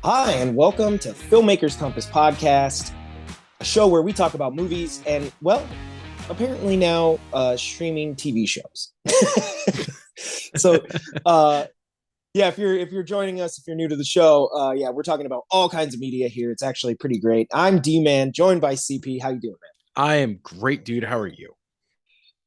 Hi, and welcome to Filmmakers Compass Podcast, a show where we talk about movies and, well, apparently now streaming TV shows. So, yeah, if you're joining us, if you're new to the show, yeah, we're talking about all kinds of media here. It's actually pretty great. I'm D-Man, joined by CP. How you doing, man? I am great, dude. How are you?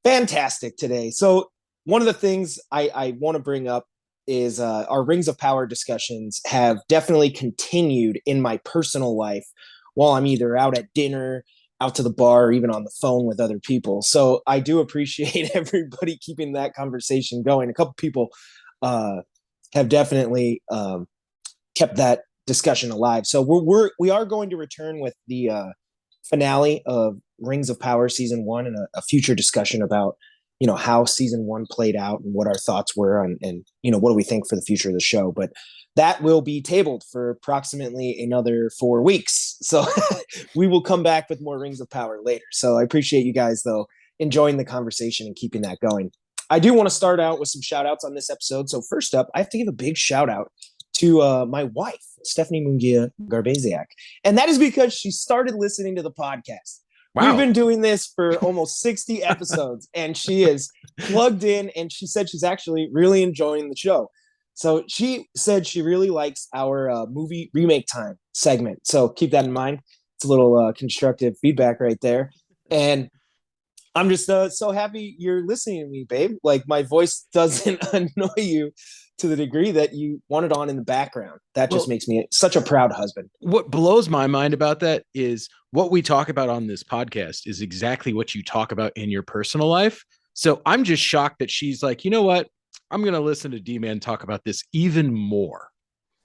Fantastic today. So, one of the things I want to bring up is our Rings of Power discussions have definitely continued in my personal life while I'm either out at dinner, out to the bar, or even on the phone with other people. So I do appreciate everybody keeping that conversation going. A couple people uh, have definitely kept that discussion alive. So we are going to return with the finale of Rings of Power season one and a future discussion about how season one played out and what our thoughts were and what do we think for the future of the show. But that will be tabled for approximately another 4 weeks. So we will come back with more Rings of Power later. So I appreciate you guys, though, enjoying the conversation and keeping that going. I do want to start out with some shout outs on this episode. So first up, I have to give a big shout out to my wife, Stephanie Mungia Garbaziak. And that is because she started listening to the podcast. Wow. We've been doing this for almost 60 episodes, and she is plugged in, and she said she's actually really enjoying the show. So she said she really likes our movie remake time segment. So keep that in mind. It's a little constructive feedback right there. And I'm just so happy you're listening to me, babe. Like, my voice doesn't annoy you to the degree that you want it on in the background. That just makes me such a proud husband. What blows my mind about that is what we talk about on this podcast is exactly what you talk about in your personal life. So I'm just shocked that she's like, you know what? I'm going to listen to D-Man talk about this even more.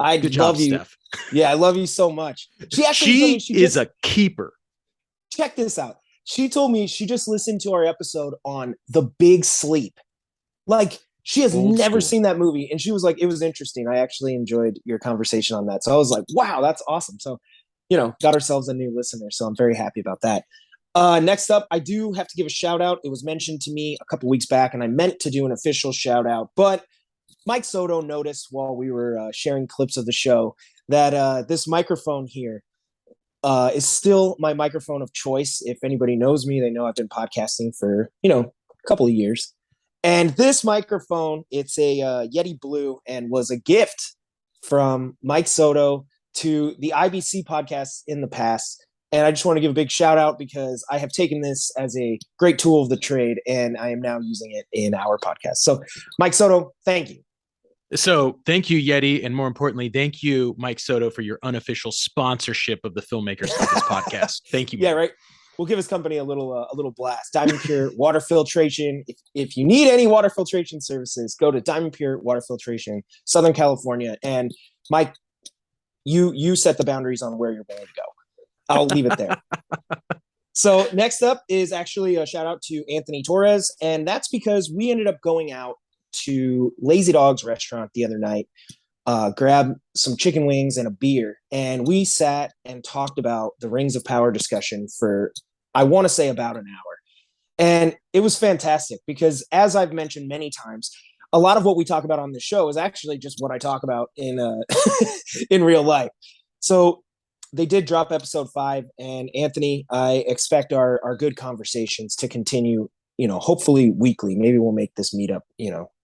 Good job, love you. Steph. Yeah, I love you so much. She actually told me she is a keeper. Check this out. She told me she just listened to our episode on The Big Sleep. Like, she has never seen that movie. And she was like, it was interesting. I actually enjoyed your conversation on that. So I was like, wow, that's awesome. So, got ourselves a new listener. So I'm very happy about that. Next up, I do have to give a shout out. It was mentioned to me a couple weeks back, and I meant to do an official shout out. But Mike Soto noticed while we were sharing clips of the show that this microphone here is still my microphone of choice. If anybody knows me, they know I've been podcasting for, a couple of years. And this microphone, it's a Yeti Blue and was a gift from Mike Soto to the IBC podcasts in the past. And I just want to give a big shout out because I have taken this as a great tool of the trade and I am now using it in our podcast. So Mike Soto, thank you. So thank you, Yeti. And more importantly, thank you, Mike Soto, for your unofficial sponsorship of the Filmmakers Compass podcast. Thank you. Yeah, right. We'll give his company a little blast. Diamond Pure Water Filtration. If you need any water filtration services, go to Diamond Pure Water Filtration, Southern California. And Mike, you set the boundaries on where you're willing to go. I'll leave it there. So next up is actually a shout out to Anthony Torres. And that's because we ended up going out to Lazy Dog's restaurant the other night, grabbed some chicken wings and a beer. And we sat and talked about the Rings of Power discussion for, I want to say, about an hour. And it was fantastic because, as I've mentioned many times, a lot of what we talk about on the show is actually just what I talk about in in real life. So they did drop episode 5, and Anthony, I expect our good conversations to continue, hopefully weekly. Maybe we'll make this meetup,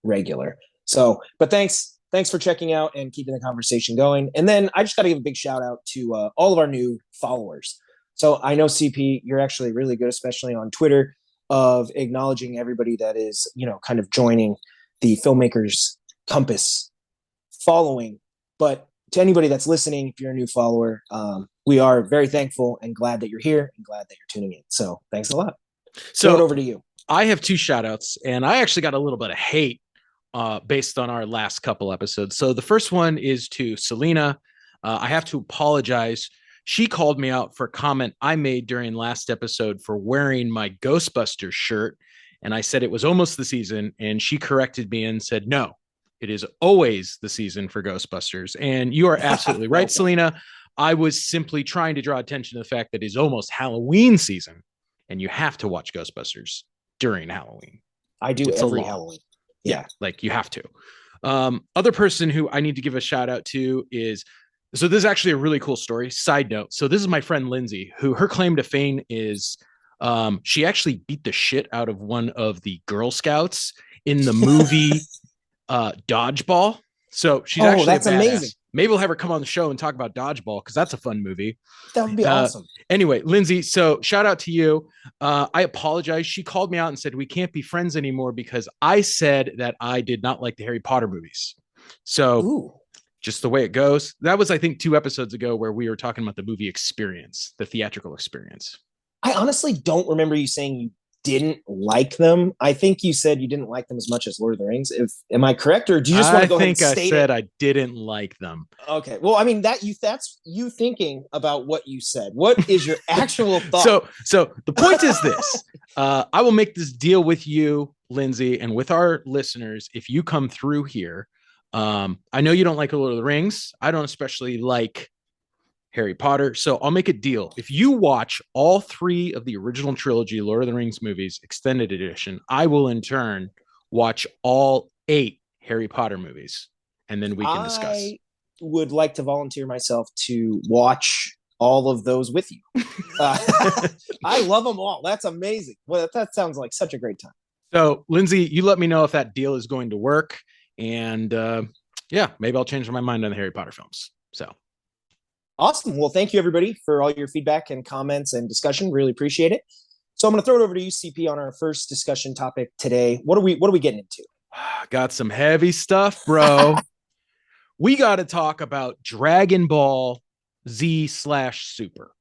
regular. So, but thanks for checking out and keeping the conversation going. And then I just got to give a big shout out to all of our new followers. So I know, CP, you're actually really good, especially on Twitter, of acknowledging everybody that is, kind of joining the Filmmakers Compass following. But to anybody that's listening, if you're a new follower, we are very thankful and glad that you're here and glad that you're tuning in. So thanks a lot. So throw it over to you. I have 2 shout outs, and I actually got a little bit of hate based on our last couple episodes. So the first one is to Selena. I have to apologize. She called me out for a comment I made during last episode for wearing my Ghostbusters shirt. And I said it was almost the season. And she corrected me and said, no, it is always the season for Ghostbusters. And you are absolutely right, Selena. I was simply trying to draw attention to the fact that it is almost Halloween season. And you have to watch Ghostbusters during Halloween. I do every Halloween. Yeah, like you have to. Other person who I need to give a shout out to is So this is actually a really cool story. Side note. So this is my friend Lindsay, who her claim to fame is she actually beat the shit out of one of the Girl Scouts in the movie Dodgeball. So she's Oh, actually a that's amazing. badass. Maybe we'll have her come on the show and talk about Dodgeball because that's a fun movie. That would be Uh, awesome. anyway, Lindsay, so shout out to you. I apologize. She called me out and said we can't be friends anymore because I said that I did not like the Harry Potter movies. So Ooh. just the way it goes. That was, I think, 2 episodes ago where we were talking about the movie experience, the theatrical experience. I honestly don't remember you saying you didn't like them. I think you said you didn't like them as much as Lord of the Rings. If am I correct, or do you just want I to go ahead and think I state it? said I didn't like them. Okay. Well, I mean that's you thinking about what you said. What is your actual thought? So the point is this. I will make this deal with you, Lindsay, and with our listeners. If you come through here, I know you don't like Lord of the Rings. I don't especially like Harry Potter. So I'll make a deal. If you watch all 3 of the original trilogy Lord of the Rings movies, extended edition, I will in turn watch all 8 Harry Potter movies, and then we can discuss. I would like to volunteer myself to watch all of those with you. Uh, I love them all. That's amazing. Well, that sounds like such a great time. So, Lindsay, you let me know if that deal is going to work. And yeah, maybe I'll change my mind on the Harry Potter films. So, Awesome. Well, thank you everybody for all your feedback and comments and discussion. Really appreciate it. So I'm going to throw it over to you, CP, on our first discussion topic today. What are we getting into? got some heavy stuff, bro. We got to talk about Dragon Ball Z/Super.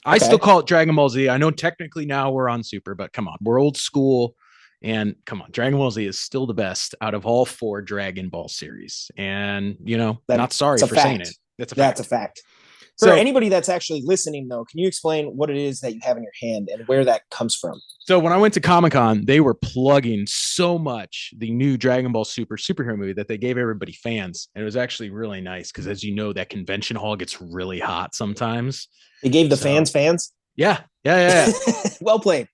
I still call it Dragon Ball Z. I know technically now we're on Super, but come on, we're old school. And come on, Dragon Ball Z is still the best out of all 4 Dragon Ball series. And, not sorry for saying it. That's a fact. For anybody that's actually listening, though, can you explain what it is that you have in your hand and where that comes from? So when I went to Comic-Con, they were plugging so much the new Dragon Ball Super superhero movie that they gave everybody fans. And it was actually really nice because, as you know, that convention hall gets really hot sometimes. They gave the fans. Yeah. Well played.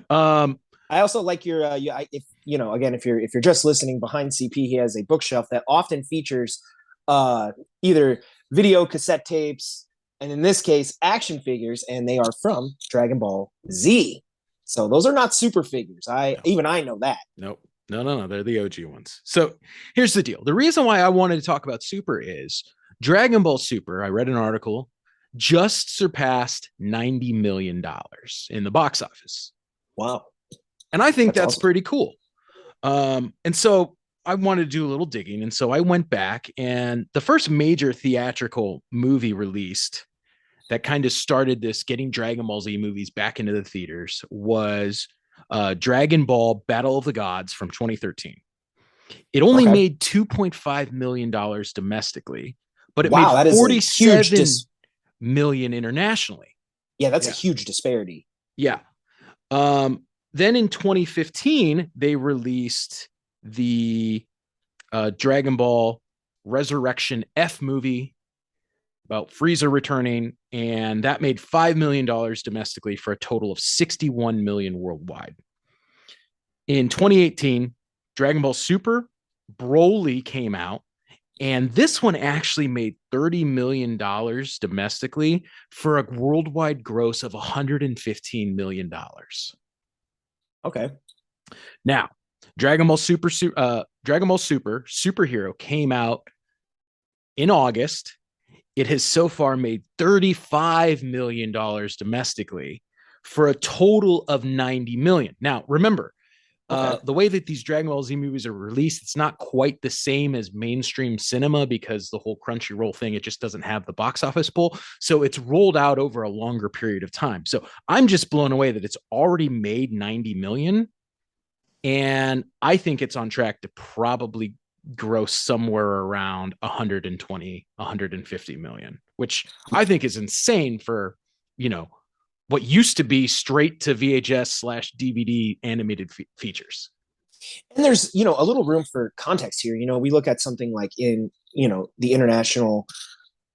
I also like your if you're just listening, behind CP, he has a bookshelf that often features either video cassette tapes, and in this case, action figures, and they are from Dragon Ball Z. So those are not super figures. Even I know that. Nope. No. They're the OG ones. So here's the deal. The reason why I wanted to talk about Super is Dragon Ball Super, I read an article, just surpassed $90 million in the box office. Wow. And I think that's awesome. pretty cool. And so I wanted to do a little digging. And so I went back, and the first major theatrical movie released that kind of started this getting Dragon Ball Z movies back into the theaters was Dragon Ball Battle of the Gods from 2013. It only made $2.5 million domestically, but it made 47 million internationally. Yeah, that's a huge disparity. Yeah. Then in 2015, they released the Dragon Ball Resurrection F movie about Frieza returning, and that made $5 million domestically for a total of 61 million worldwide. In 2018, Dragon Ball Super Broly came out, and this one actually made $30 million domestically for a worldwide gross of $115 million. Okay. Now, Dragon Ball Super Superhero came out in August. It has so far made $35 million domestically for a total of 90 million. Now, remember, the way that these Dragon Ball Z movies are released, it's not quite the same as mainstream cinema because the whole Crunchyroll thing, it just doesn't have the box office pull. So it's rolled out over a longer period of time. So I'm just blown away that it's already made 90 million. And I think it's on track to probably gross somewhere around 120, 150 million, which I think is insane for, what used to be straight to VHS/DVD animated features. And there's, a little room for context here. We look at something like in, the international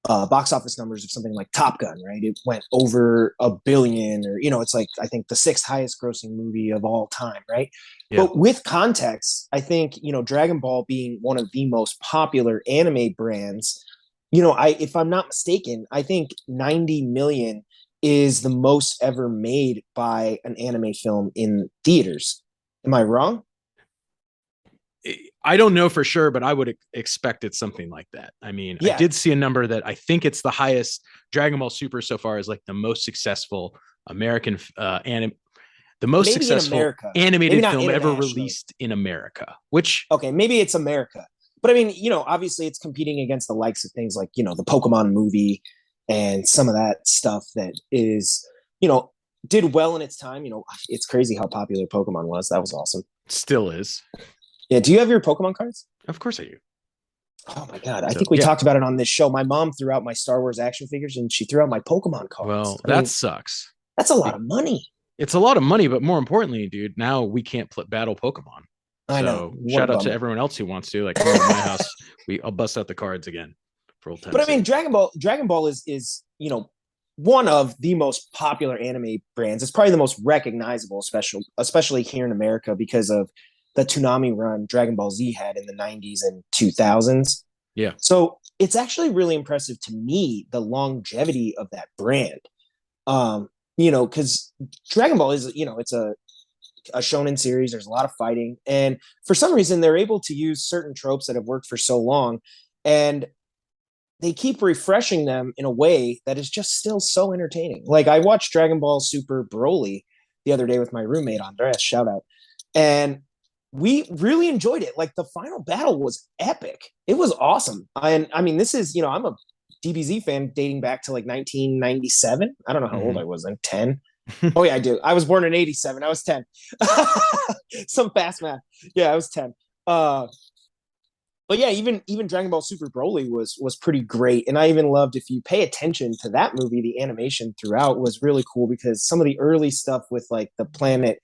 box office numbers of something like Top Gun, right? It went over $1 billion, or, it's like, I think the 6th highest grossing movie of all time, right? Yeah. But with context, I think, Dragon Ball being one of the most popular anime brands, if I'm not mistaken, I think 90 million is the most ever made by an anime film in theaters. Am I wrong? I don't know for sure, but I would expect it's something like that. I mean, I Yeah, did see a number that I think it's the highest. Dragon Ball Super so far is like the most successful American the most maybe in successful America, maybe animated not film ever internationally. released in America, which Okay, maybe it's America. But I mean, obviously it's competing against the likes of things like, the Pokemon movie and some of that stuff that is, you know, did well in its time. It's crazy how popular Pokemon was. That was awesome. still is. Yeah. Do you have your Pokemon cards? Of course I do. Oh my God. I So think we yeah. talked about it on this show. My mom threw out my Star Wars action figures and she threw out my Pokemon cards. Well, I that mean, sucks. that's a lot of money. It's a lot of money, but more importantly, dude, now we can't battle Pokemon. I know. So What a shout out to bummer. everyone else who wants to. Like, come over to my house. I'll bust out the cards again for old But time's I mean, sake. Dragon Ball is one of the most popular anime brands. It's probably the most recognizable, especially here in America because of the Toonami run Dragon Ball Z had in the 90s and 2000s. Yeah. So it's actually really impressive to me the longevity of that brand. Because Dragon Ball is, it's a shonen series. There's a lot of fighting, and for some reason, they're able to use certain tropes that have worked for so long, and they keep refreshing them in a way that is just still so entertaining. Like I watched Dragon Ball Super Broly the other day with my roommate Andres, shout out, and we really enjoyed it. Like the final battle was epic. It was awesome. And I mean, this is, I'm a DBZ fan dating back to like 1997. I don't know how old I was then, 10. Oh yeah, I do. I was born in 87. I was 10. Some fast math. Yeah, I was 10. But yeah, even Dragon Ball Super Broly was pretty great, and I even loved, if you pay attention to that movie, the animation throughout was really cool because some of the early stuff with like the planet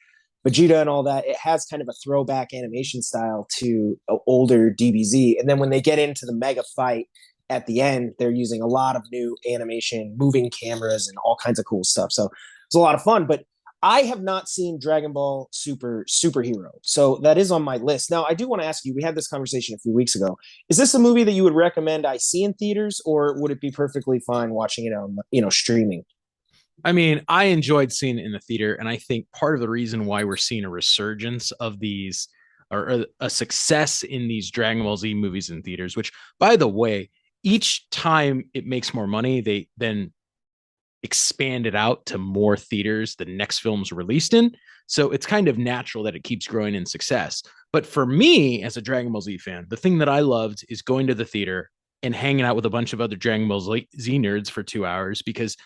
Vegeta and all that, it has kind of a throwback animation style to older DBZ, and then when they get into the mega fight at the end, they're using a lot of new animation, moving cameras, and all kinds of cool stuff. So it's a lot of fun, but I have not seen Dragon Ball Superhero, so that is on my list. Now, I do want to ask you. We had this conversation a few weeks ago. Is this a movie that you would recommend I see in theaters, or would it be perfectly fine watching it on, streaming? I mean, I enjoyed seeing it in the theater, and I think part of the reason why we're seeing a resurgence of these or a success in these Dragon Ball Z movies in theaters, which, by the way, each time it makes more money, they then expand it out to more theaters the next film's released in. So it's kind of natural that it keeps growing in success. But for me, as a Dragon Ball Z fan, the thing that I loved is going to the theater and hanging out with a bunch of other Dragon Ball Z nerds for 2 hours because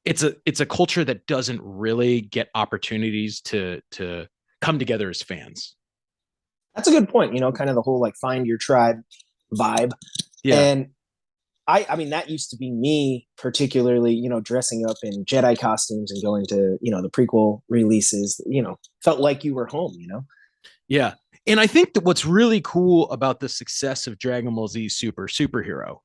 it's a culture that doesn't really get opportunities to come together as fans. That's a good point. Kind of the whole like find your tribe vibe, Yeah. and I mean, that used to be me, particularly, dressing up in Jedi costumes and going to, the prequel releases, felt like you were home. Yeah. And I think that what's really cool about the success of Dragon Ball Z Superhero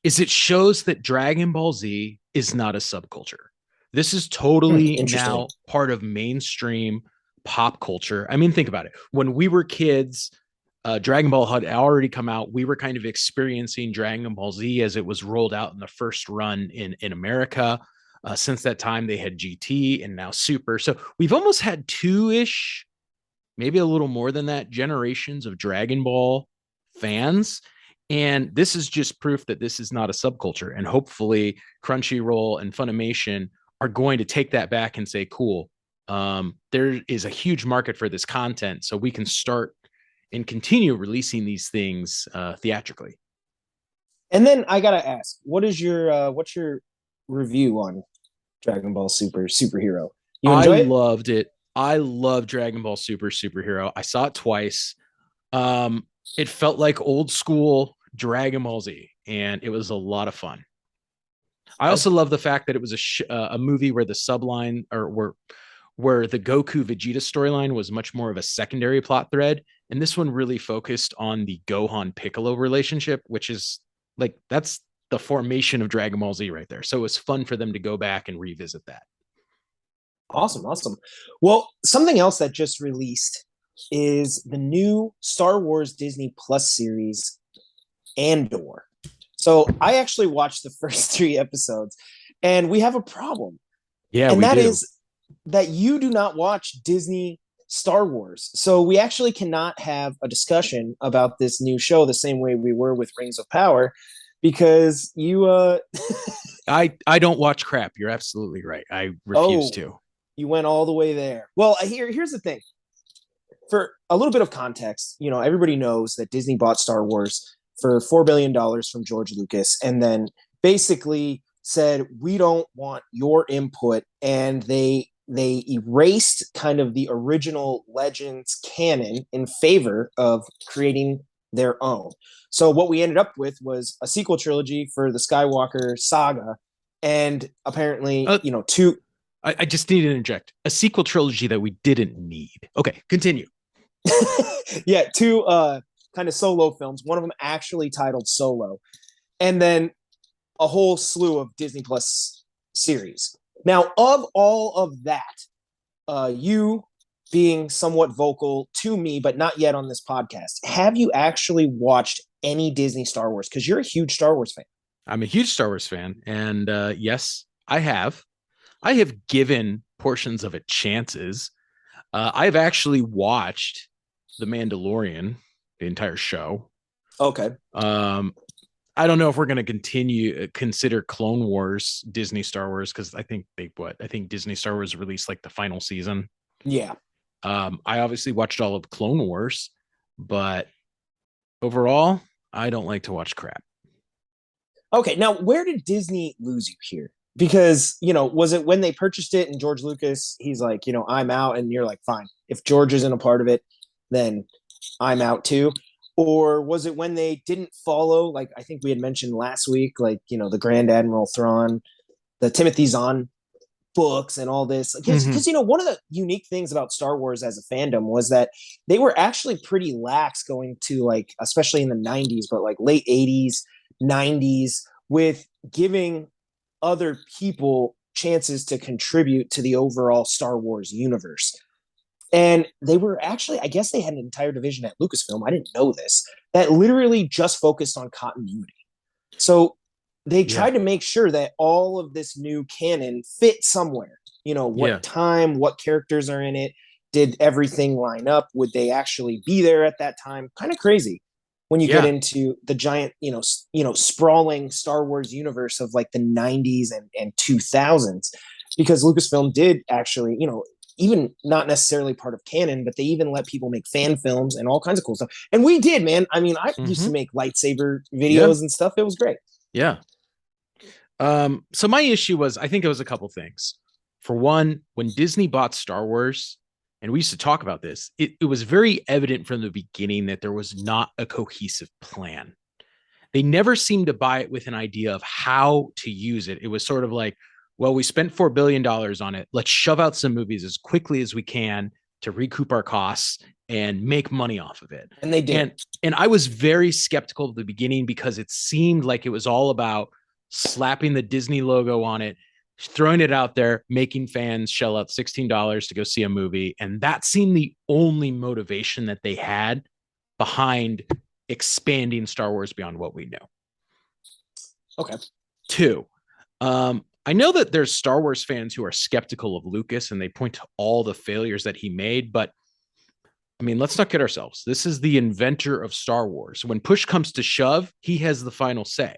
is it shows that Dragon Ball Z is not a subculture. This is totally Interesting. now part of mainstream pop culture. I mean, think about it. When we were kids, Dragon Ball had already come out. We were kind of experiencing Dragon Ball Z as it was rolled out in the first run in America. Since that time, they had GT and now Super. So we've almost had two-ish, maybe a little more than that, generations of Dragon Ball fans. And this is just proof that this is not a subculture. And hopefully, Crunchyroll and Funimation are going to take that back and say, cool, there is a huge market for this content. So we can start and continue releasing these things theatrically. And then I gotta ask, what's your review on Dragon Ball Superhero? You I enjoy it? loved it. I love Dragon Ball Superhero. I saw it twice. It felt like old school Dragon Ball Z, and it was a lot of fun. I also love the fact that it was a movie where the subline or where the Goku Vegeta storyline was much more of a secondary plot thread, and this one really focused on the Gohan Piccolo relationship, which is like that's the formation of Dragon Ball Z right there. So it was fun for them to go back and revisit that. Awesome, awesome. Well, something else that just released is the new Star Wars Disney Plus series Andor. So I actually watched the first 3 episodes, and we have a problem. Yeah, And we that do. is that you do not watch Disney Star Wars. So we actually cannot have a discussion about this new show the same way we were with Rings of Power because you I don't watch crap. You're absolutely right. I refuse oh, to. you went all the way there. Well, here's the thing. For a little bit of context, everybody knows that Disney bought Star Wars for $4 billion from George Lucas, and then basically said we don't want your input, and they erased kind of the original Legends canon in favor of creating their own. So what we ended up with was a sequel trilogy for the Skywalker saga, and apparently, Uh, two. I just need to interject a sequel trilogy that we didn't need. Okay, continue. Yeah, two kind of solo films. One of them actually titled Solo, and then a whole slew of Disney Plus series. Now, of all of that, you being somewhat vocal to me, but not yet on this podcast, have you actually watched any Disney Star Wars? Because you're a huge Star Wars fan. I'm a huge Star Wars fan, and yes, I have. I have given portions of it chances. I've actually watched The Mandalorian, the entire show. Okay. Um, I don't know if we're going to consider Clone Wars Disney Star Wars because I think I think Disney Star Wars released like the final season. Yeah. I obviously watched all of Clone Wars, but overall, I don't like to watch crap. Okay. Now, where did Disney lose you here? Because, was it when they purchased it and George Lucas, he's like, I'm out, and you're like, fine. If George isn't a part of it, then I'm out too. Or was it when they didn't follow, like I think we had mentioned last week, like, the Grand Admiral Thrawn, the Timothy Zahn books and all this? Because, Mhm. one of the unique things about Star Wars as a fandom was that they were actually pretty lax going to, like, especially in the 90s, but like late 80s, 90s, with giving other people chances to contribute to the overall Star Wars universe. And they were actually, I guess they had an entire division at Lucasfilm. I didn't know this, that literally just focused on continuity. So they Yeah, tried to make sure that all of this new canon fit somewhere. yeah, What time, what characters are in it, did everything line up? Would they actually be there at that time? Kind of crazy when you get yeah. into the giant, sprawling Star Wars universe of like the 90s and 2000s, because Lucasfilm did actually, even not necessarily part of canon, but they even let people make fan films and all kinds of cool stuff. And we did, man. I mean, I used to Hmm. make lightsaber Yeah, videos and stuff. It was great. yeah. So my issue was, I think it was a couple things. For one, when Disney bought Star Wars, and we used to talk about this, it was very evident from the beginning that there was not a cohesive plan. They never seemed to buy it with an idea of how to use it. It was sort of like, well, we spent $4 billion on it. Let's shove out some movies as quickly as we can to recoup our costs and make money off of it. And they did. And I was very skeptical at the beginning because it seemed like it was all about slapping the Disney logo on it, throwing it out there, making fans shell out $16 to go see a movie. And that seemed the only motivation that they had behind expanding Star Wars beyond what we know. Okay. Two, I know that there's Star Wars fans who are skeptical of Lucas and they point to all the failures that he made, but I mean, let's not kid ourselves. This is the inventor of Star Wars. When push comes to shove, he has the final say.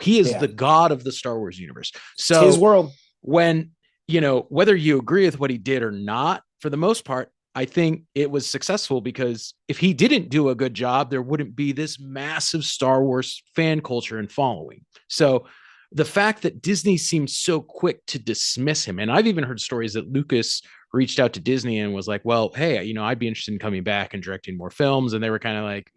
He is Yeah. the god of the Star Wars universe. It's his So world. when, whether you agree with what he did or not, for the most part, I think it was successful because if he didn't do a good job, there wouldn't be this massive Star Wars fan culture and following. So the fact that Disney seems so quick to dismiss him, and I've even heard stories that Lucas reached out to Disney and was like, well, hey, I'd be interested in coming back and directing more films. And they were kind of like,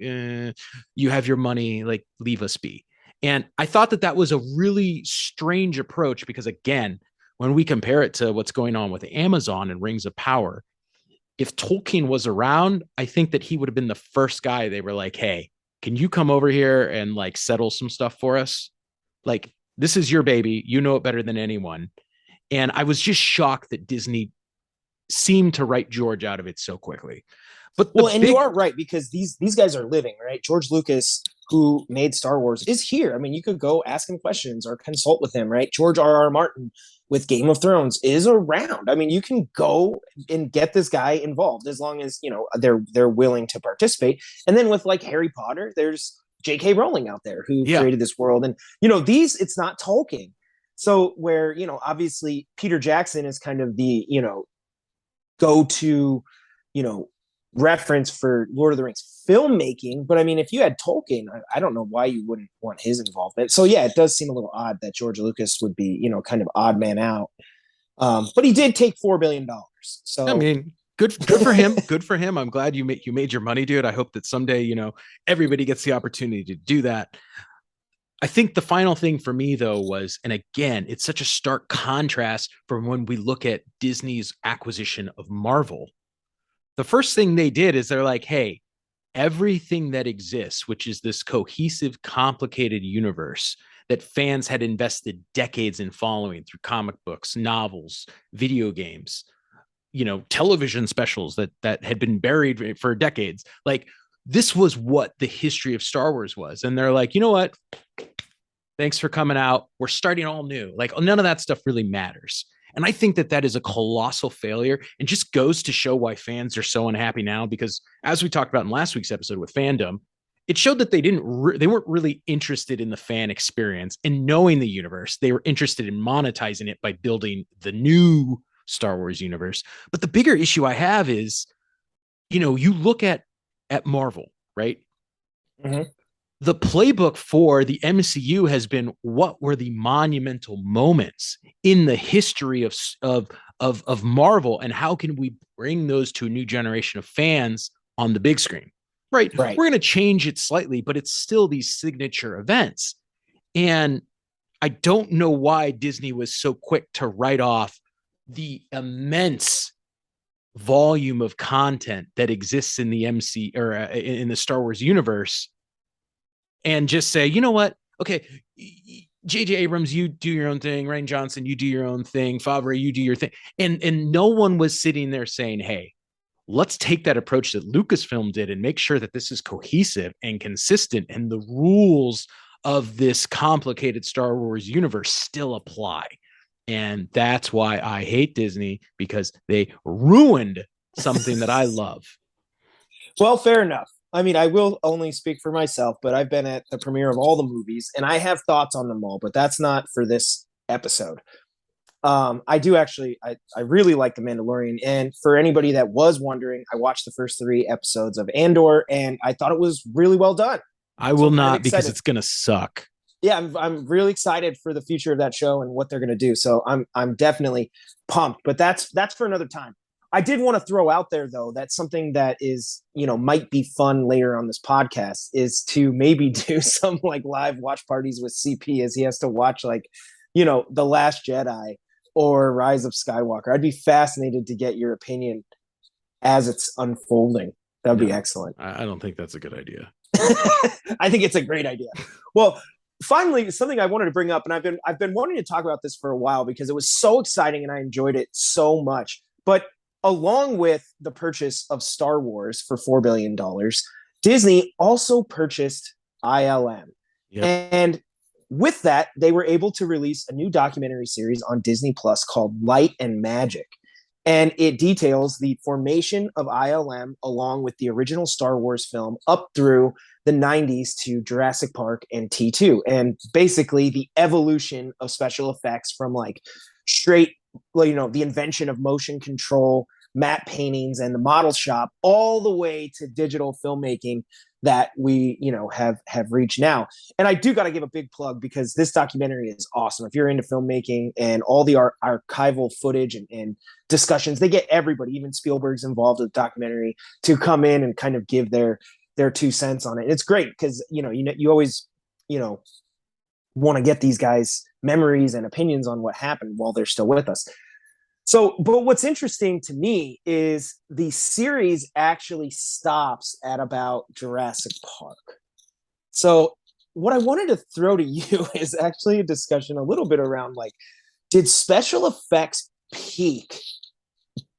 you have your money, like, leave us be. And I thought that that was a really strange approach because, again, when we compare it to what's going on with Amazon and Rings of Power, if Tolkien was around, I think that he would have been the first guy they were like, hey, can you come over here and like settle some stuff for us? Like, this is your baby. You know it better than anyone. And I was just shocked that Disney seemed to write George out of it so quickly. But Well, and you are right, because these guys are living, right? George Lucas who made Star Wars, is here. I mean, you could go ask him questions or consult with him, right? George R.R. Martin with Game of Thrones is around. I mean, you can go and get this guy involved as long as, they're willing to participate. And then with like Harry Potter, there's J.K. Rowling out there who created this world. And, it's not Tolkien. So where, obviously Peter Jackson is kind of the, go-to, reference for Lord of the Rings filmmaking. But I mean, if you had Tolkien, I don't know why you wouldn't want his involvement. So yeah, it does seem a little odd that George Lucas would be, kind of odd man out. But he did take $4 billion. So I mean, good for him. Good for him. I'm glad you made your money, dude. I hope that someday, everybody gets the opportunity to do that. I think the final thing for me, though, was, and again, it's such a stark contrast from when we look at Disney's acquisition of Marvel. The first thing they did is they're like, hey, everything that exists, which is this cohesive, complicated universe that fans had invested decades in following through comic books, novels, video games, television specials that had been buried for decades. Like, this was what the history of Star Wars was. And they're like, you know what? Thanks for coming out. We're starting all new. Like, none of that stuff really matters. And I think that is a colossal failure and just goes to show why fans are so unhappy now, because as we talked about in last week's episode with fandom, it showed that they weren't really interested in the fan experience and knowing the universe. They were interested in monetizing it by building the new Star Wars universe. But the bigger issue I have is, you look at Marvel, right? Mm-hmm. The playbook for the MCU has been, what were the monumental moments in the history of Marvel, and how can we bring those to a new generation of fans on the big screen? Right. We're going to change it slightly, but it's still these signature events. And I don't know why Disney was so quick to write off the immense volume of content that exists in the in the Star Wars universe, and just say, you know what? Okay, J.J. Abrams, you do your own thing. Rian Johnson, you do your own thing. Favre, you do your thing. And no one was sitting there saying, hey, let's take that approach that Lucasfilm did and make sure that this is cohesive and consistent, and the rules of this complicated Star Wars universe still apply. And that's why I hate Disney, because they ruined something that I love. Well, fair enough. I mean, I will only speak for myself, but I've been at the premiere of all the movies and I have thoughts on them all, but that's not for this episode. I do actually, I really like The Mandalorian. And for anybody that was wondering, I watched the first 3 episodes of Andor and I thought it was really well done. I will not, because it's going to suck. Yeah, I'm really excited for the future of that show and what they're going to do. So I'm definitely pumped, but that's for another time. I did want to throw out there, though, that something that is, might be fun later on this podcast is to maybe do some like live watch parties with CP as he has to watch like, The Last Jedi or Rise of Skywalker. I'd be fascinated to get your opinion as it's unfolding. That'd be excellent. I don't think that's a good idea. I think it's a great idea. Well, finally, something I wanted to bring up, and I've been wanting to talk about this for a while because it was so exciting and I enjoyed it so much. But along with the purchase of Star Wars for $4 billion, Disney also purchased ILM. Yep. And with that, they were able to release a new documentary series on Disney Plus called Light and Magic. And it details the formation of ILM along with the original Star Wars film up through the 90s to Jurassic Park and T2. And basically the evolution of special effects from like straight, the invention of motion control, matte paintings, and the model shop, all the way to digital filmmaking that we, have reached now. And I do got to give a big plug because this documentary is awesome. If you're into filmmaking and all the archival footage and discussions, they get everybody, even Spielberg's involved with the documentary, to come in and kind of give their 2 cents on it. And it's great because, you always, want to get these guys' memories and opinions on what happened while they're still with us. So, but what's interesting to me is the series actually stops at about Jurassic Park. So what I wanted to throw to you is actually a discussion a little bit around like, did special effects peak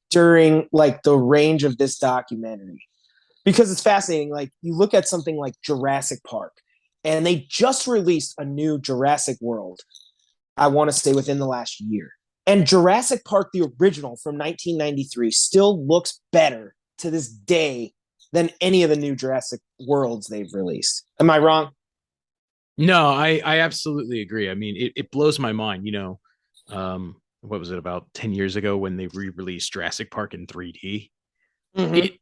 during like the range of this documentary? Because it's fascinating. Like you look at something like Jurassic Park And they just released a new Jurassic World, I want to say within the last year. And Jurassic Park, the original from 1993, still looks better to this day than any of the new Jurassic Worlds they've released. Am I wrong? No, I absolutely agree. I mean, it blows my mind. What was it, about 10 years ago when they re-released Jurassic Park in 3D? Mm-hmm. It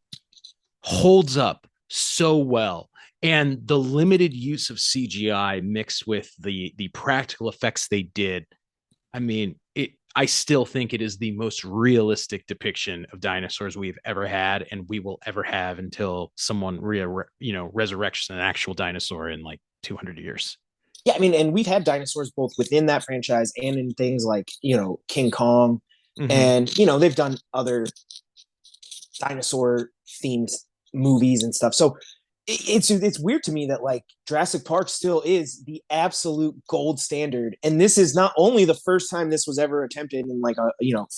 holds up so well. And the limited use of CGI mixed with the practical effects they did, I mean, I still think it is the most realistic depiction of dinosaurs we've ever had, and we will ever have until someone resurrects an actual dinosaur in like 200 years. Yeah, I mean, and we've had dinosaurs both within that franchise and in things like, King Kong. Mm-hmm. And, they've done other dinosaur themed movies and stuff. So it's weird to me that like Jurassic Park still is the absolute gold standard. And this is not only the first time this was ever attempted in like a,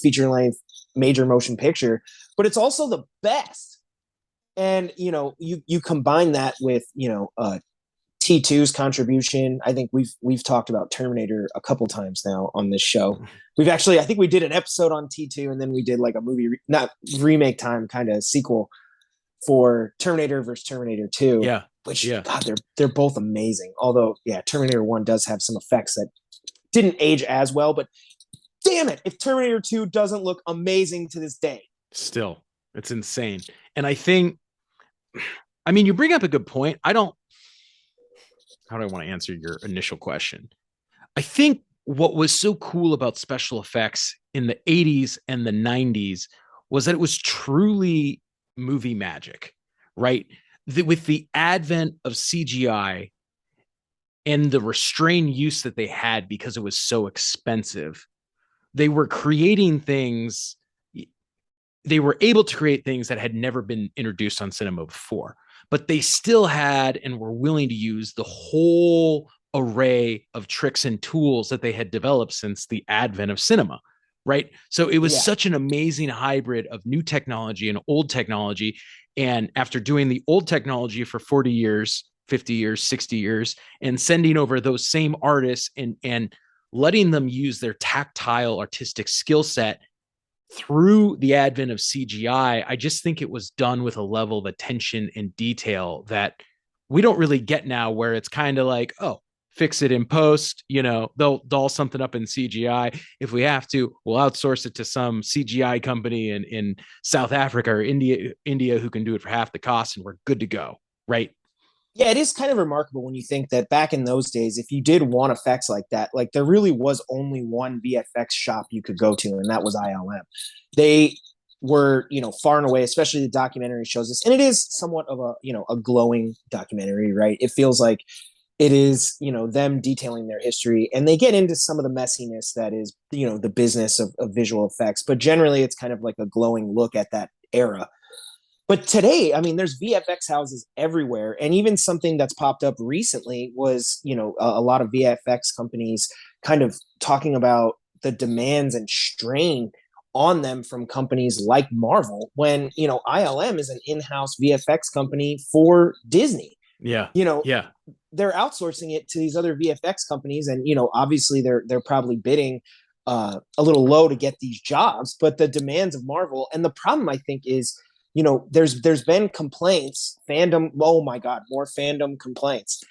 feature length major motion picture, but it's also the best. And, you combine that with, T2's contribution. I think we've talked about Terminator a couple times now on this show. We've actually, I think we did an episode on T2, and then we did like a movie, not remake time, kind of sequel for Terminator versus Terminator 2. Yeah. Which, Yeah. God, they're both amazing. Although, yeah, Terminator 1 does have some effects that didn't age as well, but damn it, if Terminator 2 doesn't look amazing to this day. Still, it's insane. And I mean, you bring up a good point. How do I want to answer your initial question? I think what was so cool about special effects in the 80s and the 90s was that it was truly movie magic, right? With the advent of CGI and the restrained use that they had because it was so expensive, they were creating things. They were able to create things that had never been introduced on cinema before, but they still had and were willing to use the whole array of tricks and tools that they had developed since the advent of cinema, right? So it was such an amazing hybrid of new technology and old technology. And after doing the old technology for 40 years, 50 years, 60 years, and sending over those same artists and letting them use their tactile artistic skill set through the advent of CGI, I just think it was done with a level of attention and detail that we don't really get now, where it's kind of like, oh, fix it in post, they'll doll something up in CGI. If we have to, we'll outsource it to some CGI company in South Africa or India who can do it for half the cost, and we're good to go, right? Yeah, it is kind of remarkable when you think that back in those days, if you did want effects like that, like there really was only one VFX shop you could go to, and that was ILM. They were, far and away, especially the documentary shows this, and it is somewhat of a glowing documentary, right? It feels like it is, them detailing their history, and they get into some of the messiness that is, the business of visual effects, but generally it's kind of like a glowing look at that era. But today, I mean, there's VFX houses everywhere. And even something that's popped up recently was, a lot of VFX companies kind of talking about the demands and strain on them from companies like Marvel when, ILM is an in-house VFX company for Disney. Yeah. Yeah. They're outsourcing it to these other VFX companies. And, obviously they're probably bidding a little low to get these jobs, but the demands of Marvel. And the problem, I think, is, there's been complaints, fandom. Oh my God, more fandom complaints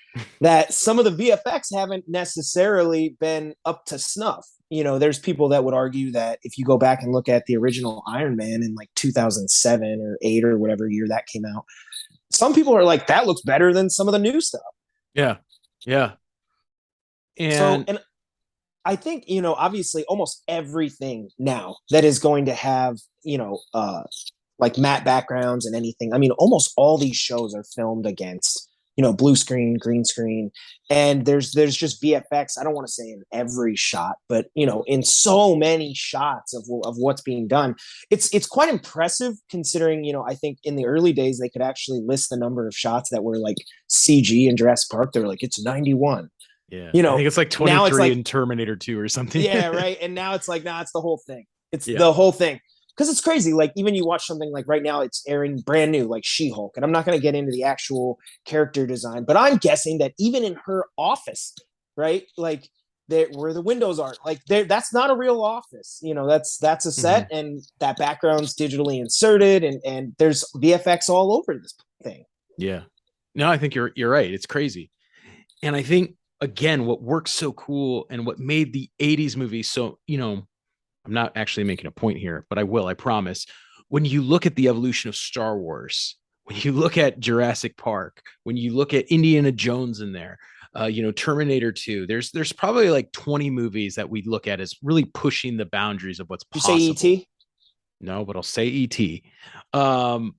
that some of the VFX haven't necessarily been up to snuff. There's people that would argue that if you go back and look at the original Iron Man in like 2007 or 8 or whatever year that came out, some people are like, that looks better than some of the new stuff. Yeah. Yeah. And I think, obviously almost everything now that is going to have, like matte backgrounds and anything. I mean, almost all these shows are filmed against, blue screen, green screen, and there's just VFX. I don't want to say in every shot, but in so many shots of what's being done. It's quite impressive considering, I think in the early days they could actually list the number of shots that were like CG in Jurassic Park. They were like, it's 91. Yeah, I think it's like 23 in Terminator 2 or something. Yeah, right. And now it's like, nah, it's the whole thing. It's the whole thing. because it's crazy. Like even you watch something like right now, it's airing brand new, like She-Hulk, and I'm not going to get into the actual character design, but I'm guessing that even in her office, right, like there where the windows are, like there, that's not a real office. That's a set, Mhm. and that background's digitally inserted, and there's VFX all over this thing. Yeah. No, I think you're right. It's crazy. And I think again, what works so cool and what made the 80s movies so, I'm not actually making a point here, but I will, I promise. When you look at the evolution of Star Wars, when you look at Jurassic Park, when you look at Indiana Jones in there, Terminator 2, there's probably like 20 movies that we look at as really pushing the boundaries of what's You say possible. ET? No, but I'll say ET. Um,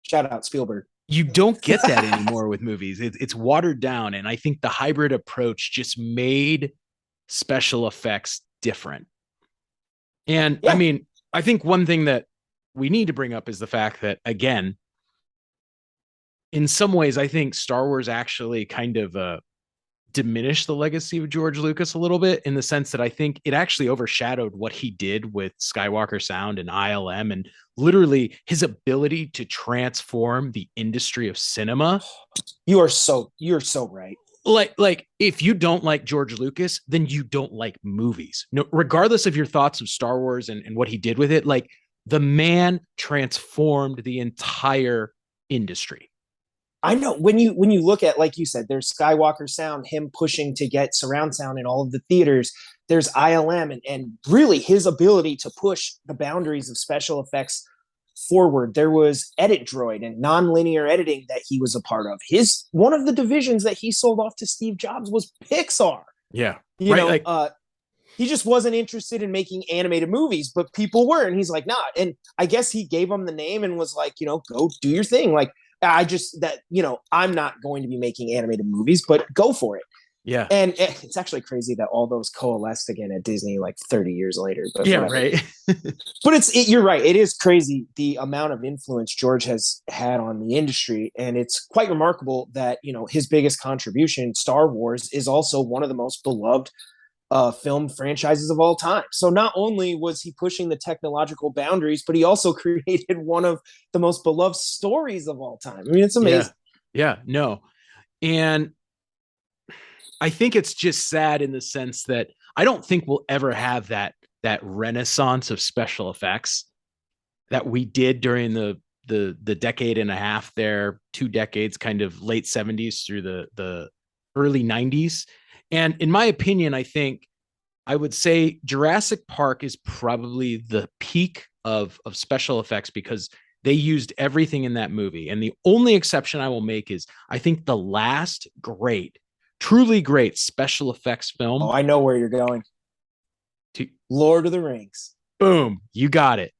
Shout out Spielberg. you don't get that anymore with movies. It's watered down. And I think the hybrid approach just made special effects different. And I Yeah, mean, I think one thing that we need to bring up is the fact that, again, in some ways, I think Star Wars actually kind of diminished the legacy of George Lucas a little bit in the sense that I think it actually overshadowed what he did with Skywalker Sound and ILM and literally his ability to transform the industry of cinema. you're so right. Like if you don't like George Lucas, then you don't like movies. No, regardless of your thoughts of Star Wars and what he did with it, like the man transformed the entire industry. I know when you look at, like you said, there's Skywalker Sound, him pushing to get surround sound in all of the theaters. There's ILM, and really his ability to push the boundaries of special effects forward. There was Edit Droid and nonlinear editing that he was a part of. His one of the divisions that he sold off to Steve Jobs was Pixar. Yeah. You Right. know, Like, uh, he just wasn't interested in making animated movies, but people were, and he's like, nah. And I guess he gave him the name and was like, go do your thing. Like I'm not going to be making animated movies, but go for it. yeah. And it's actually crazy that all those coalesced again at Disney like 30 years later, but Yeah. whatever. Right. But you're right. It is crazy the amount of influence George has had on the industry. And it's quite remarkable that, his biggest contribution, Star Wars, is also one of the most beloved film franchises of all time. So not only was he pushing the technological boundaries, but he also created one of the most beloved stories of all time. I mean, it's Yeah. amazing. Yeah. No. And I think it's just sad in the sense that I don't think we'll ever have that renaissance of special effects that we did during the decade and a half there, 2 decades, kind of late 70s through the early 90s. And in my opinion, I think I would say Jurassic Park is probably the peak of special effects because they used everything in that movie. And the only exception I will make is I think the last great, truly great special effects Oh, film. I know where you're going. To, Lord of the Rings. boom, you got it.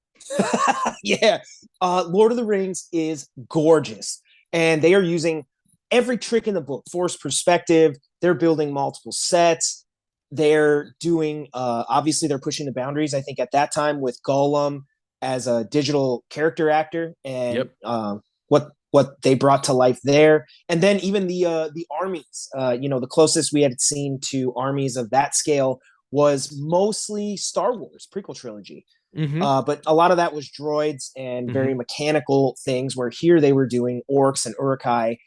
Yeah. Lord of the Rings is gorgeous. And they are using every trick in the book, forced perspective. They're building multiple sets. They're doing, obviously, they're pushing the boundaries. I think at that time with Gollum as a digital character actor and Yep. what they brought to life there. And then even the armies, the closest we had seen to armies of that scale was mostly Star Wars prequel trilogy. Mm-hmm. But a lot of that was droids and Mm-hmm. very mechanical things, where here they were doing orcs and urukai,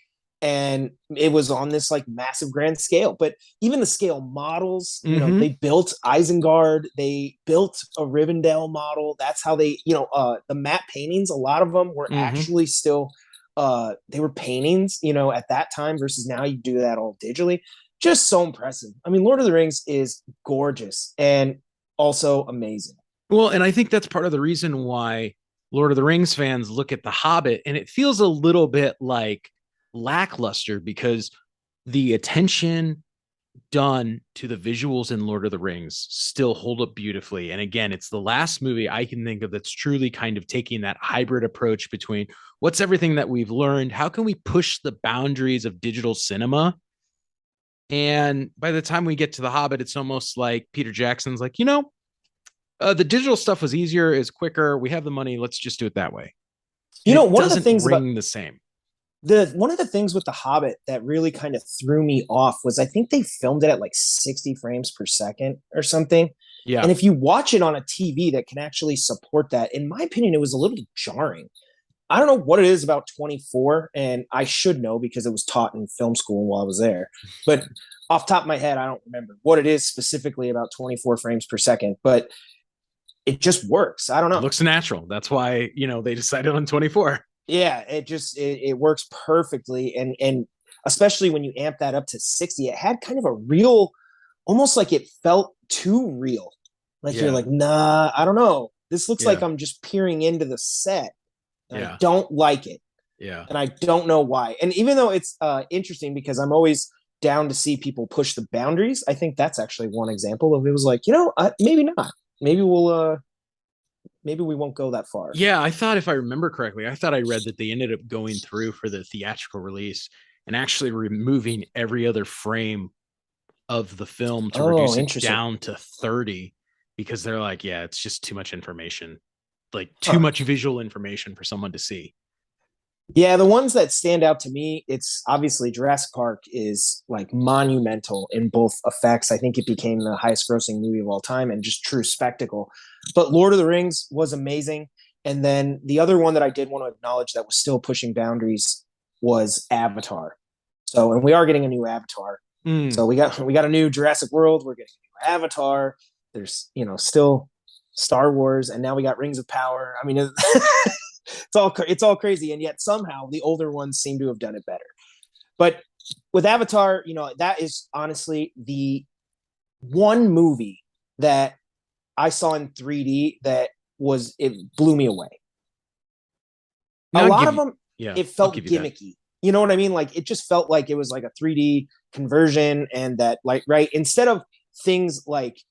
and it was on this like massive grand scale. But even the scale models, Mm-hmm. they built Isengard, they built a Rivendell model. That's how they, the map paintings, a lot of them were Mm-hmm. actually still, they were paintings, at that time versus now you do that all digitally. Just so impressive. I mean, Lord of the Rings is gorgeous and also amazing. Well, and I think that's part of the reason why Lord of the Rings fans look at The Hobbit and it feels a little bit like lackluster because the attention done to the visuals in Lord of the Rings still hold up beautifully. And again, it's the last movie I can think of that's truly kind of taking that hybrid approach between what's everything that we've learned, how can we push the boundaries of digital cinema. And by the time we get to The Hobbit, it's almost like Peter Jackson's like, the digital stuff was easier, is quicker. We have the money. Let's just do it that way. And it One of the doesn't things about ring the same. the one of the things with the Hobbit that really kind of threw me off was I think they filmed it at like 60 frames per second or something. Yeah. And if you watch it on a TV that can actually support that, in my opinion, it was a little jarring. I don't know what it is about 24, and I should know because it was taught in film school while I was there. But off top of my head, I don't remember what it is specifically about 24 frames per second, but it just works. I don't It know. looks natural. That's why, they decided on 24. Yeah, it works perfectly, and especially when you amp that up to 60, it had kind of a real, almost like it felt too real. Like you're Yeah. like, nah, I don't know. This looks like Yeah. I'm just peering into the set, and I Yeah. don't like it, Yeah. and I don't know why. And even though it's interesting because I'm always down to see people push the boundaries, I think that's actually one example of it was like, maybe not. Maybe maybe we won't go that far. Yeah, I thought if I remember correctly, I thought I read that they ended up going through for the theatrical release and actually removing every other frame of the film to Oh, reduce it interesting. down to 30 because they're like, yeah, it's just too much information, like too Huh. much visual information for someone to see. Yeah, the ones that stand out to me, it's obviously Jurassic Park is like monumental in both effects. I think it became the highest grossing movie of all time and just true spectacle. But Lord of the Rings was amazing. And then the other one that I did want to acknowledge that was still pushing boundaries was Avatar. So, and we are getting a new Avatar. Mm. So we got a new Jurassic World, we're getting a new Avatar. There's, still Star Wars, and now we got Rings of Power. I mean, it's all crazy, and yet somehow the older ones seem to have done it better. But with Avatar, that is honestly the one movie that I saw in 3D that it blew me away. Now A I'll lot give of you, them, yeah, it I'll felt give you that. gimmicky. You know what I mean? Like it just felt like it was like a 3D conversion, and that like right instead of things like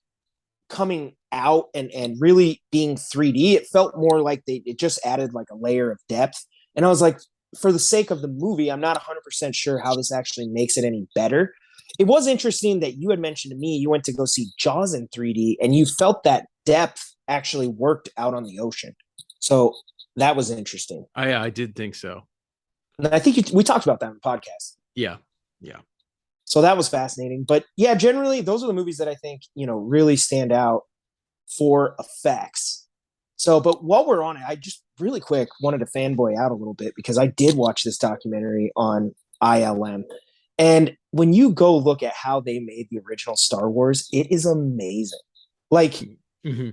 coming out and really being 3D, it felt more like it just added like a layer of depth. And I was like, for the sake of the movie, I'm not 100% sure how this actually makes it any better. It was interesting that you had mentioned to me you went to go see Jaws in 3D and you felt that depth actually worked out on the ocean. So that was interesting. I did think so. And I think we talked about that in the podcast. Yeah. Yeah. So that was fascinating. But yeah, generally, those are the movies that I think, really stand out for effects. So, but while we're on it, I just really quick wanted to fanboy out a little bit because I did watch this documentary on ILM. And when you go look at how they made the original Star Wars, it is amazing. Like, Mm-hmm.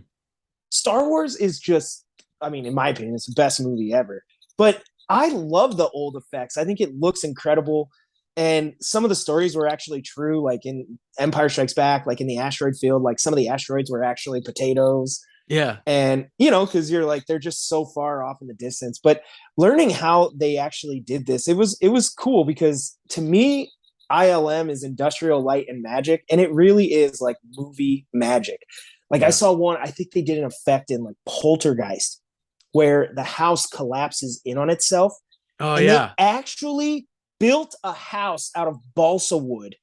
Star Wars is just, I mean, in my opinion, it's the best movie ever. But I love the old effects. I think it looks incredible. And some of the stories were actually true, like in Empire Strikes Back, like in the asteroid field, like some of the asteroids were actually potatoes. Yeah. And, because you're like, they're just so far off in the distance. But learning how they actually did this, it was cool because to me, ILM is industrial light and magic. And it really is like movie magic. Like I Yeah. saw one, I think they did an effect in like Poltergeist where the house collapses in on itself. Oh And they yeah. actually built a house out of balsa wood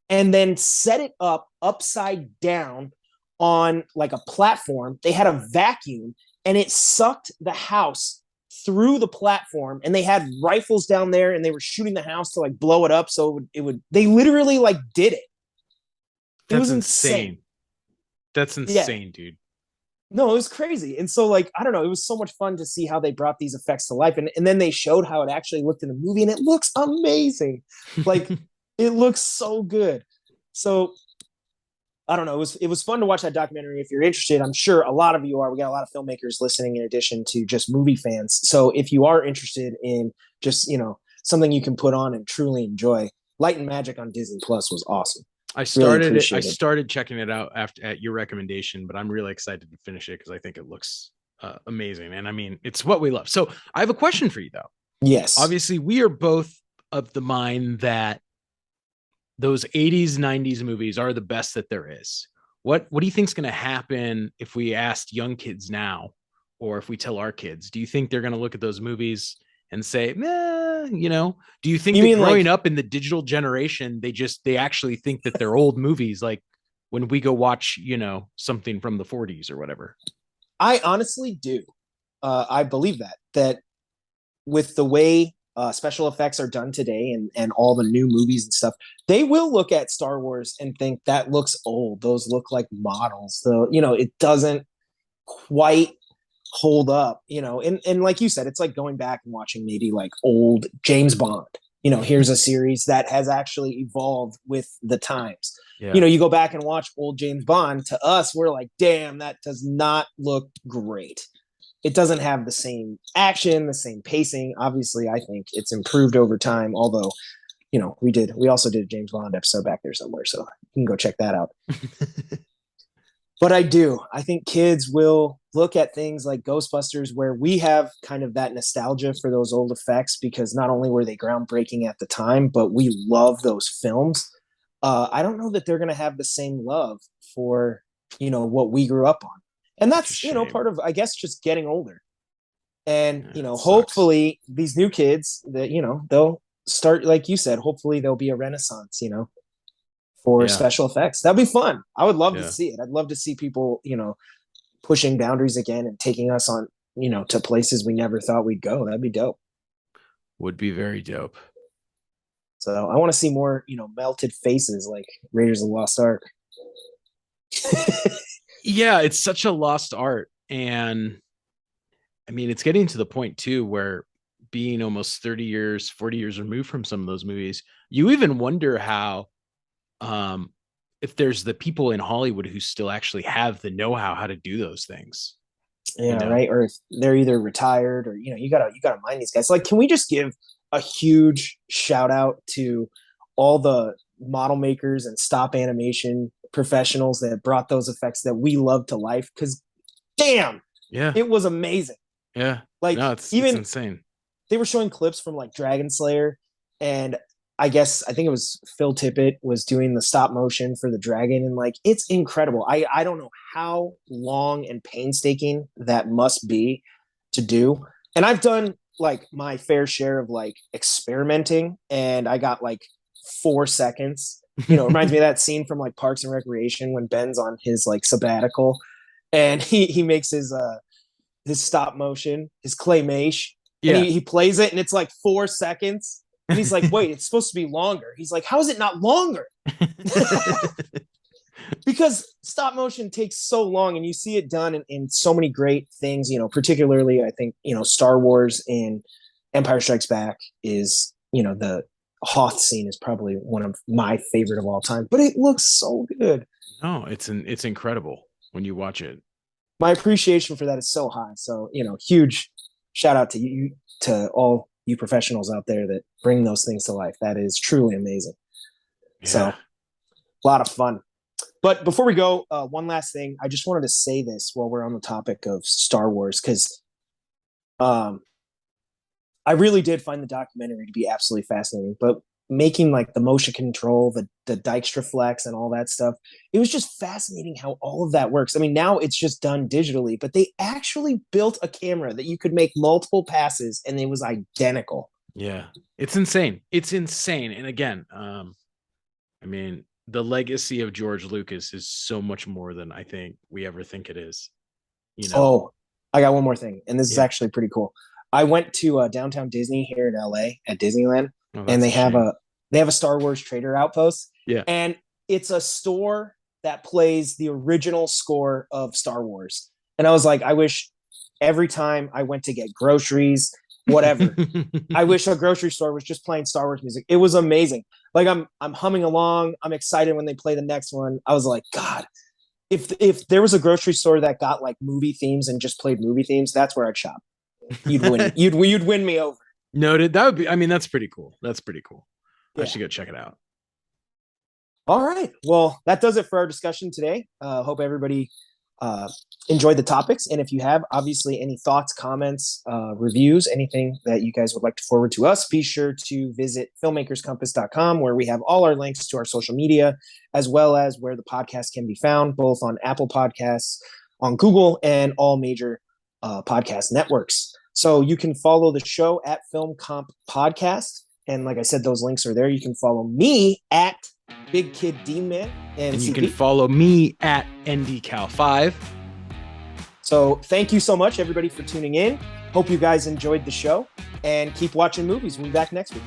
and then set it up upside down on like a platform. They had a vacuum and it sucked the house through the platform, and they had rifles down there and they were shooting the house to like blow it up so it would they literally like did it. It That's was insane. insane. That's Yeah. insane, dude. No, it was crazy. And so, like, I don't know, it was so much fun to see how they brought these effects to life. And then they showed how it actually looked in the movie, and it looks amazing. Like, it looks so good. So, I don't know. It was fun to watch that documentary. If you're interested, I'm sure a lot of you are. We got a lot of filmmakers listening in addition to just movie fans. So, if you are interested in just, something you can put on and truly enjoy, Light and Magic on Disney Plus was awesome. I Really started it. I appreciate it. started checking it out after at your recommendation, but I'm really excited to finish it because I think it looks amazing. And I mean, it's what we love. So I have a question for you, though. Yes. Obviously, we are both of the mind that those 80s, 90s movies are the best that there is. What do you think is going to happen if we asked young kids now, or if we tell our kids? Do you think they're going to look at those movies and say, do you think You that mean growing like, up in the digital generation, they actually think that they're old movies, like when we go watch, something from the 40s or whatever? I honestly do. I believe that with the way special effects are done today and all the new movies and stuff, they will look at Star Wars and think that looks old. Those look like models. So, it doesn't quite hold up, and like you said, it's like going back and watching maybe like old James Bond. Here's a series that has actually evolved with the times. Yeah. You go back and watch old James Bond. To us, we're like, damn, that does not look great. It doesn't have the same action, the same pacing. Obviously, I think it's improved over time. Although, we also did a James Bond episode back there somewhere, so you can go check that out. But I think kids will look at things like Ghostbusters, where we have kind of that nostalgia for those old effects, because not only were they groundbreaking at the time, but we love those films. I don't know that they're going to have the same love for, what we grew up on. And that's, part of, I guess, just getting older. And, hopefully these new kids that, they'll start, like you said, hopefully there'll be a renaissance, for special effects. That'd be fun. I would love to see it. I'd love to see people, pushing boundaries again and taking us on, to places we never thought we'd go. That'd be dope. Would be very dope. So I want to see more, melted faces like Raiders of the Lost Ark. Yeah, it's such a lost art. And I mean, it's getting to the point too, where being almost 30 years, 40 years removed from some of those movies, you even wonder how, if there's the people in Hollywood who still actually have the know-how to do those things. Yeah, right. Or if they're either retired or, you gotta mind these guys. Like, can we just give a huge shout out to all the model makers and stop animation professionals that brought those effects that we love to life? Because damn, it was amazing. Yeah. Like, no, it's insane. They were showing clips from like Dragon Slayer, and I think it was Phil Tippett was doing the stop motion for the dragon, and like, it's incredible. I don't know how long and painstaking that must be to do. And I've done like my fair share of like experimenting, and I got like 4 seconds. It reminds me of that scene from like Parks and Recreation when Ben's on his like sabbatical, and he makes his stop motion, his claymation, and he plays it, and it's like 4 seconds. And he's like, wait, it's supposed to be longer. He's like, how is it not longer? Because stop motion takes so long, and you see it done in so many great things, particularly I think, Star Wars and Empire Strikes Back is, the Hoth scene is probably one of my favorite of all time, but it looks so good. No, it's incredible when you watch it. My appreciation for that is so high. So, huge shout out to you, to all you professionals out there that bring those things to life. That is truly amazing. Yeah. So a lot of fun. But before we go, one last thing. I just wanted to say this while we're on the topic of Star Wars, because I really did find the documentary to be absolutely fascinating. But making like the motion control, the Dijkstraflex and all that stuff, it was just fascinating how all of that works. I mean, now it's just done digitally, but they actually built a camera that you could make multiple passes and it was identical. Yeah, it's insane. It's insane. And again, I mean, the legacy of George Lucas is so much more than I think we ever think it is. Oh, I got one more thing, and this is actually pretty cool. I went to downtown Disney here in LA at Disneyland. And they have a Star Wars Trader outpost. Yeah. And it's a store that plays the original score of Star Wars. And I was like, I wish every time I went to get groceries, whatever, I wish a grocery store was just playing Star Wars music. It was amazing. Like I'm humming along. I'm excited when they play the next one. I was like, God, if there was a grocery store that got like movie themes and just played movie themes, that's where I'd shop. You'd win. you'd win me over. Noted. That would be, I mean, that's pretty cool. That's pretty cool. Yeah. I should go check it out. All right. Well, that does it for our discussion today. Hope everybody enjoyed the topics. And if you have obviously any thoughts, comments, reviews, anything that you guys would like to forward to us, be sure to visit filmmakerscompass.com, where we have all our links to our social media, as well as where the podcast can be found, both on Apple Podcasts, on Google, and all major podcast networks. So you can follow the show at Film Comp Podcast. And like I said, those links are there. You can follow me at Big Kid D Man. And you can follow me at NDCal5. So thank you so much, everybody, for tuning in. Hope you guys enjoyed the show, and keep watching movies. We'll be back next week.